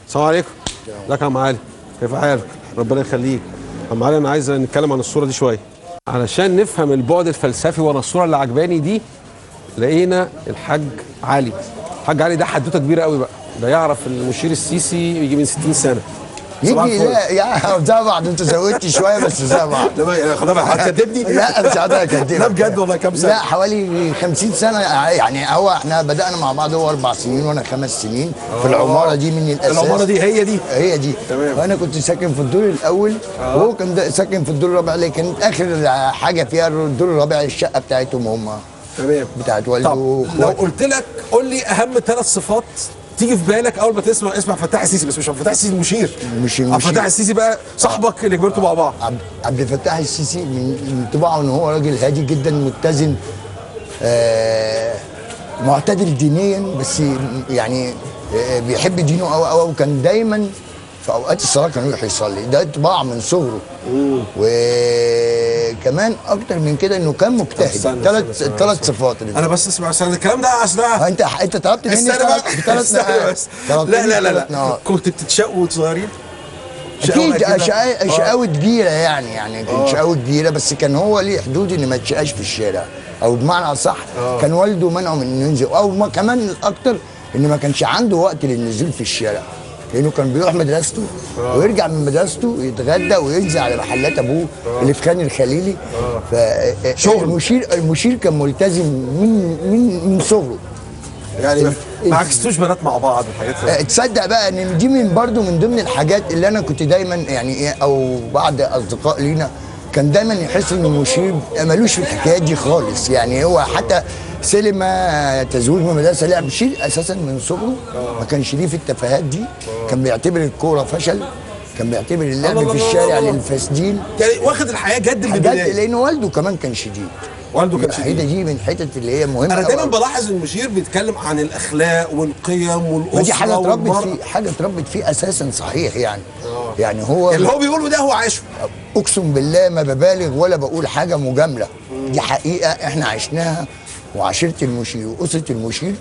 السلام عليكم. ازيك يا عم علي؟ كيف حالك؟ ربنا يخليك. عم علي انا عايز نتكلم عن الصوره دي شويه علشان نفهم البعد الفلسفي ورا الصوره اللي عجباني دي. لقينا الحاج علي. الحاج علي ده حدوته كبيره قوي بقى، ده يعرف المشير السيسي يجي من 60 سنه. يجي لا يا زي بعض، انت زودت شويه بس زي بعض. لا خدها هتكدبني؟ لا مش هكدبك. لا بجد والله. كام سنه؟ لا حوالي 50 سنه يعني. هو احنا بدانا مع بعض، هو 4 سنين وانا 5 سنين في العماره دي من الاساس. العماره دي هي دي تمام. وانا كنت ساكن في الدور الاول وهو كان ساكن في الدور الرابع، اللي كانت اخر حاجه فيها الدور الرابع الشقه بتاعتهم هم. تمام. بتاعت والده. طب لو قلت لك قول لي اهم 3 صفات تيجي في بالك اول ما تسمع اسمع فتاح السيسي، بس مش عبد الفتاح السيسي المشير. مش المشير. عبد الفتاح السيسي بقى صاحبك اللي كبرتوا مع بعض. عبد الفتاح السيسي من طباعه ان هو راجل هادي جدا متزن، معتدل دينيا، بس يعني بيحب دينه قوي قوي، وكان دايما في اوقات الصلاه كان يروح يصلي. ده طباع من صغره. وكمان اكتر من كده انه كان مجتهد. ثلاث صفات. انا بس اسمع الكلام ده عشان انت طلبت مني ثلاث بس. لا كنت بتتشقوا وانتوا صغيرين؟ اكيد شقاوه كبيره يعني كان شقاوه كبيره، بس كان هو ليه حدود ان ما تشقاش في الشارع، او بمعنى اصح كان والده منعه من انه ينزل، او ما كمان الاكتر ان ما كانش عنده وقت للنزول في الشارع، لانه كان بيروح مدرسته ويرجع من مدرسته يتغدى وينزل على محلات ابوه اللي في خان الخليلي. المشير كان ملتزم من صغره. يعني ما عكستوش بنات مع بعض والحاجات دي؟ تصدق بقى ان دي برضه من ضمن الحاجات اللي انا كنت دايما يعني او بعض اصدقاء لينا كان دايما يحس ان المشير مالوش في الحكايات دي خالص. يعني هو حتى سينما، تزويج من مدرسه، لعب شيء اساسا من صغره ما كانش ليه في التفاهات دي. كان بيعتبر الكوره فشل، كان بيعتبر اللعب في الشارع للفاسدين. يعني واخد الحياه جد من البدايه، لان والده كمان كان شديد. والده كان شديد. دي من الحتت اللي هي مهمه. انا دايما بلاحظ المشير بيتكلم عن الاخلاق والقيم والاسره، دي حاجه اتربت فيه اساسا، صحيح يعني. يعني هو اللي هو بيقوله ده هو عايشه. اقسم بالله ما ببالغ ولا بقول حاجه مجامله. دي حقيقه احنا عشناها، وعشيره المشير واسره المشير